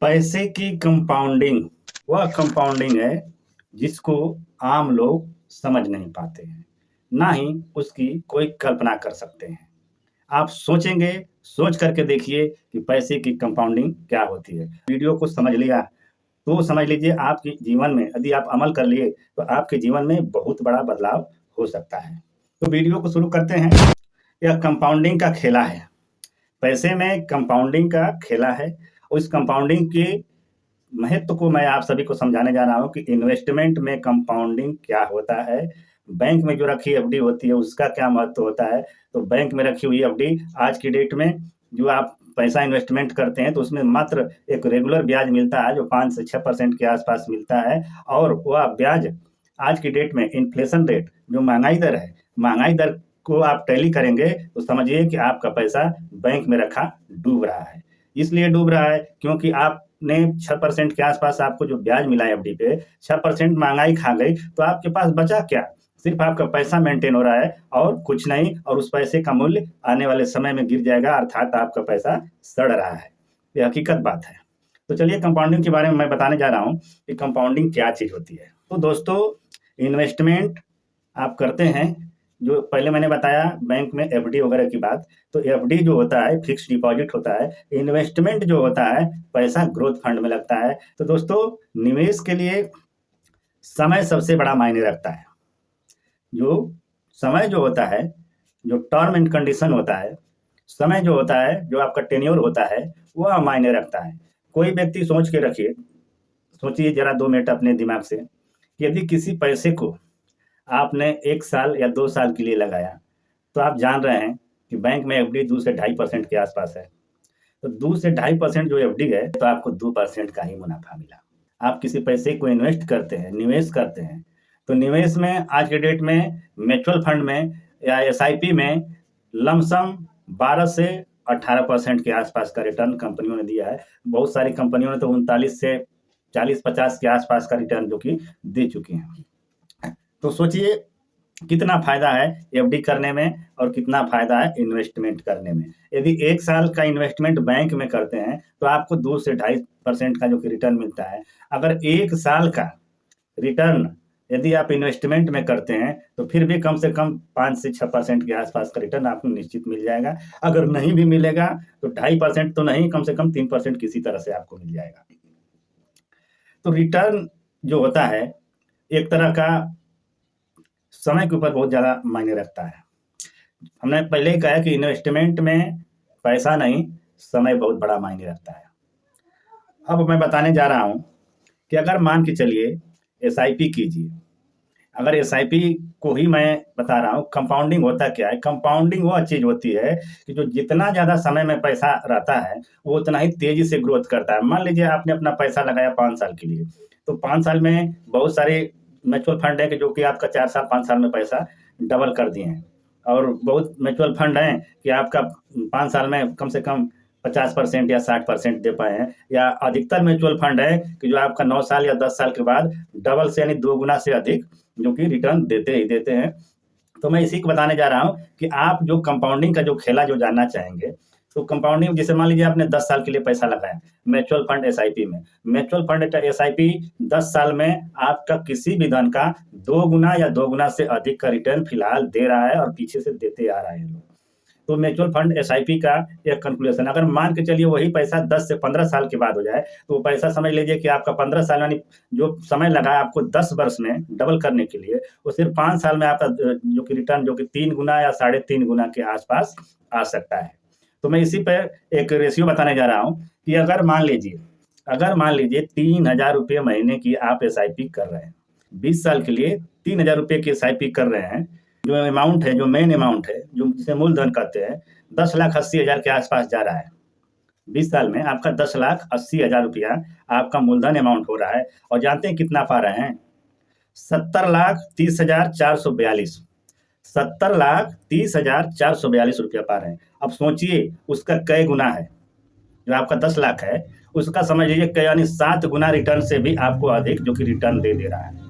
पैसे की कंपाउंडिंग वह कंपाउंडिंग है जिसको आम लोग समझ नहीं पाते हैं, ना ही उसकी कोई कल्पना कर सकते हैं। आप सोचेंगे, सोच करके देखिए कि पैसे की कंपाउंडिंग क्या होती है। वीडियो को समझ लिया, तो समझ लीजिए आपके जीवन में यदि आप अमल कर लिए, तो आपके जीवन में बहुत बड़ा बदलाव हो सकता है। तो वीडियो को शुरू करते हैं। यह कंपाउंडिंग का खेला है। पैसे में कंपाउंडिंग का खेला है और इस कंपाउंडिंग के महत्व को मैं आप सभी को समझाने जा रहा हूँ कि इन्वेस्टमेंट में कंपाउंडिंग क्या होता है, बैंक में जो रखी एफडी होती है उसका क्या महत्व होता है। तो बैंक में रखी हुई एफडी आज की डेट में जो आप पैसा इन्वेस्टमेंट करते हैं तो उसमें मात्र एक रेगुलर ब्याज मिलता है जो 5 से 6% के आसपास मिलता है। और वह ब्याज आज की डेट में इन्फ्लेशन रेट जो महंगाई दर है, महंगाई दर को आप टैली करेंगे तो समझिए कि आपका पैसा बैंक में रखा डूब रहा है। इसलिए डूब रहा है क्योंकि आपने 6% के आसपास आपको जो ब्याज मिला है एफडी पे, 6% महंगाई खा गई तो आपके पास बचा क्या? सिर्फ आपका पैसा मेंटेन हो रहा है और कुछ नहीं, और उस पैसे का मूल्य आने वाले समय में गिर जाएगा, अर्थात आपका पैसा सड़ रहा है। ये हकीकत बात है। तो चलिए कंपाउंडिंग के बारे में मैं बताने जा रहा हूँ कि कंपाउंडिंग क्या चीज होती है। तो दोस्तों, इन्वेस्टमेंट आप करते हैं, जो पहले मैंने बताया बैंक में एफडी वगैरह की बात, तो एफडी जो होता है फिक्स डिपॉजिट होता है। इन्वेस्टमेंट जो होता है पैसा ग्रोथ फंड में लगता है। तो दोस्तों, निवेश के लिए समय सबसे बड़ा मायने रखता है। जो समय जो होता है, जो टर्म एंड कंडीशन होता है, समय जो होता है, जो आपका टेन्योर होता है, वह मायने रखता है। कोई व्यक्ति सोच के रखिए, सोचिए जरा 2 मिनट अपने दिमाग से कि यदि किसी पैसे को आपने 1 साल या 2 साल के लिए लगाया, तो आप जान रहे हैं कि बैंक में एफडी 2 से 2.5% के आसपास है। तो 2 से 2.5% जो एफडी है तो आपको 2% का ही मुनाफा मिला। आप किसी पैसे को इन्वेस्ट करते हैं, निवेश करते हैं, तो निवेश में आज के डेट में म्यूचुअल फंड में या एसआईपी में लमसम 12 से 18% के आसपास का रिटर्न कंपनियों ने दिया है। बहुत सारी कंपनियों ने तो 39 से 40-50 के आसपास का रिटर्न जो कि दे चुकी हैं। तो सोचिए कितना फायदा है एफडी करने में और कितना फायदा है इन्वेस्टमेंट करने में। यदि 1 साल का इन्वेस्टमेंट बैंक में करते हैं तो आपको 2 से 2.5% का जो कि रिटर्न मिलता है। अगर 1 साल का रिटर्न यदि आप इन्वेस्टमेंट में करते हैं तो फिर भी कम से कम 5 से 6% के आसपास का रिटर्न आपको निश्चित मिल जाएगा। अगर नहीं भी मिलेगा तो 2.5% तो नहीं, कम से कम 3% किसी तरह से आपको मिल जाएगा। तो रिटर्न जो होता है एक तरह का समय के ऊपर बहुत ज़्यादा मायने रखता है। हमने पहले ही कहा कि इन्वेस्टमेंट में पैसा नहीं, समय बहुत बड़ा मायने रखता है। अब मैं बताने जा रहा हूँ कि अगर मान के चलिए एसआईपी कीजिए। अगर एसआईपी को ही मैं बता रहा हूँ, कंपाउंडिंग होता क्या है? कंपाउंडिंग वह चीज़ होती है कि जो जितना ज़्यादा समय में पैसा रहता है वो उतना ही तेज़ी से ग्रोथ करता है। मान लीजिए आपने अपना पैसा लगाया 5 साल के लिए, तो 5 साल में बहुत सारे म्यूचुअल फंड है कि जो कि आपका 4 साल 5 साल में पैसा डबल कर दिए हैं। और बहुत म्यूचुअल फंड हैं कि आपका 5 साल में कम से कम 50% या 60% दे पाए हैं। या अधिकतर म्यूचुअल फंड है कि जो आपका 9 साल या 10 साल के बाद डबल से यानी 2 गुना से अधिक जो कि रिटर्न देते ही देते हैं। तो मैं इसी को बताने जा रहा हूँ कि आप जो कंपाउंडिंग का जो खेला जो जानना चाहेंगे, तो कंपाउंडिंग जैसे मान लीजिए आपने 10 साल के लिए पैसा लगाया म्यूचुअल फंड एसआईपी में। म्यूचुअल फंड एसआईपी 10 साल में आपका किसी भी धन का 2 गुना या 2 गुना से अधिक का रिटर्न फिलहाल दे रहा है और पीछे से देते आ रहे हैं लोग। तो म्यूचुअल फंड एसआईपी का एक कैलकुलेशन, अगर मान के चलिए वही पैसा 10 से 15 साल के बाद हो जाए तो वो पैसा समझ लीजिए कि आपका 15 साल यानी जो समय लगा आपको 10 वर्ष में डबल करने के लिए, वो सिर्फ 5 साल में आपका जो कि रिटर्न जो कि 3 गुना या 3.5 गुना के आसपास आ सकता है। तो मैं इसी पर एक रेशियो बताने जा रहा हूँ कि अगर मान लीजिए 3,000 रुपये महीने की आप एसआईपी कर रहे हैं, 20 साल के लिए 3,000 रुपये की एसआईपी कर रहे हैं, जो अमाउंट है, जो मेन अमाउंट है, जो जिसे मूलधन कहते हैं, 10,80,000 के आसपास जा रहा है। 20 साल में आपका 10,80,000 रुपया आपका मूलधन अमाउंट हो रहा है। और जानते हैं कितना पा रहे हैं? 70,30,442 70,30,442 रुपया पा रहे हैं। अब सोचिए उसका कई गुना है। जो आपका 10 लाख है उसका समझ लीजिए कई यानी 7 गुना रिटर्न से भी आपको अधिक जो कि रिटर्न दे रहा है।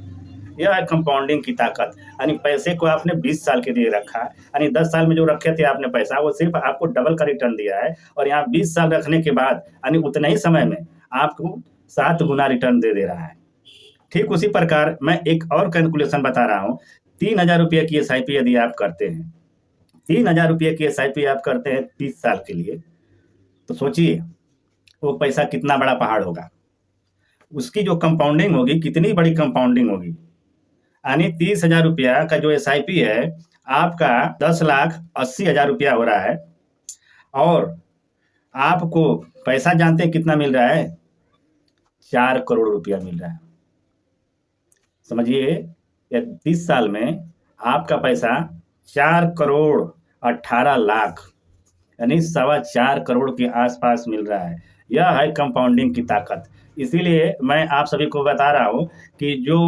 यह है कंपाउंडिंग की ताकत। यानी पैसे को आपने 20 साल के लिए रखा, यानी 10 साल में जो रखे थे आपने पैसा, वो सिर्फ आपको डबल का रिटर्न दिया है। और यहाँ 20 साल रखने के बाद यानी उतने ही समय में आपको 7 गुना रिटर्न दे दे रहा है। ठीक उसी प्रकार मैं एक और कैलकुलेशन बता रहा हूँ। 3,000 रुपये की एसआईपी यदि आप करते हैं, 3,000 रुपये की एसआईपी आप करते हैं 30 साल के लिए, तो सोचिए वो पैसा कितना बड़ा पहाड़ होगा। उसकी जो कंपाउंडिंग होगी, कितनी बड़ी कंपाउंडिंग होगी। यानी 30,000 रुपया का जो एसआईपी है, आपका 10,80,000 रुपया हो रहा है, और आपको पैसा जानते हैं कितना मिल रहा है? 4 करोड़ रुपया मिल रहा है। समझिए, 30 साल में आपका पैसा 4 करोड़ 18 लाख, यानी 4.25 करोड़ के आसपास मिल रहा है। यह है कंपाउंडिंग की ताकत। इसीलिए मैं आप सभी को बता रहा हूँ कि जो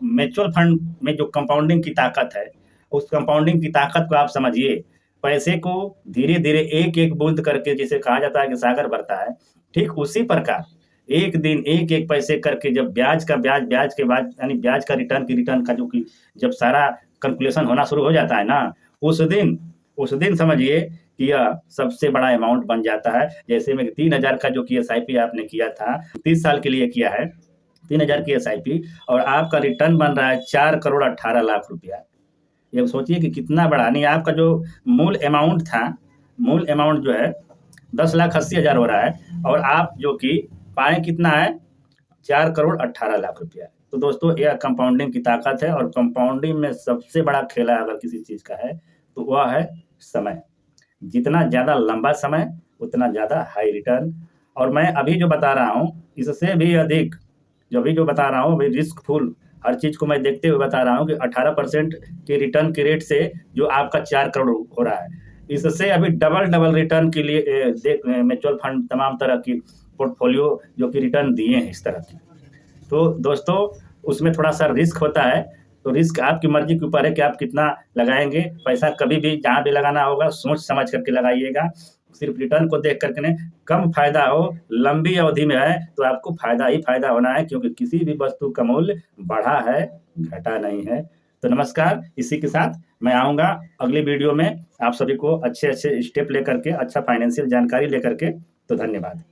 म्यूचुअल फंड में जो कंपाउंडिंग की ताकत है, उस कंपाउंडिंग की ताकत को आप समझिए। पैसे को धीरे धीरे एक एक बूंद करके, जैसे कहा जाता है कि सागर भरता है, ठीक उसी प्रकार एक दिन एक एक पैसे करके, जब ब्याज का ब्याज, ब्याज के बाद यानी ब्याज का रिटर्न की रिटर्न का जो कि जब सारा कैलकुलेशन होना शुरू हो जाता है ना, उस दिन समझिए कि यह सबसे बड़ा अमाउंट बन जाता है। जैसे में 3,000 का जो कि एसआईपी आपने किया था, 30 साल के लिए किया है 3,000 की एसआईपी, और आपका रिटर्न बन रहा है 4 करोड़ 18 लाख रुपया। ये सोचिए कि कितना बड़ा, नहीं आपका जो मूल अमाउंट था, मूल अमाउंट जो है 10,80,000 हो रहा है, और आप जो कि पाए कितना है? 4 करोड़ 18 लाख रुपया। तो दोस्तों, यह कंपाउंडिंग की ताकत है, और कंपाउंडिंग में सबसे बड़ा खेला अगर किसी चीज का है तो वह है समय। जितना ज्यादा लंबा समय, उतना ज्यादा हाई रिटर्न। और मैं अभी जो बता रहा हूँ, इससे भी अधिक जो बता रहा हूँ, रिस्कफुल हर चीज को मैं देखते हुए बता रहा हूँ कि 18% के रिटर्न के रेट से जो आपका 4 करोड़ हो रहा है, इससे अभी डबल रिटर्न के लिए म्यूचुअल फंड तमाम तरह की पोर्टफोलियो जो कि रिटर्न दिए हैं इस तरह की। तो दोस्तों, उसमें थोड़ा सा रिस्क होता है, तो रिस्क आपकी मर्जी के ऊपर है कि आप कितना लगाएंगे पैसा। कभी भी जहाँ भी लगाना होगा सोच समझ करके लगाइएगा, सिर्फ रिटर्न को देख करके नहीं। कम फायदा हो, लंबी अवधि में है, तो आपको फायदा ही फायदा होना है, क्योंकि किसी भी वस्तु का मूल्य बढ़ा है, घटा नहीं है। तो नमस्कार, इसी के साथ मैं आऊँगा अगली वीडियो में आप सभी को अच्छे स्टेप लेकर के, अच्छा फाइनेंशियल जानकारी लेकर के। तो धन्यवाद।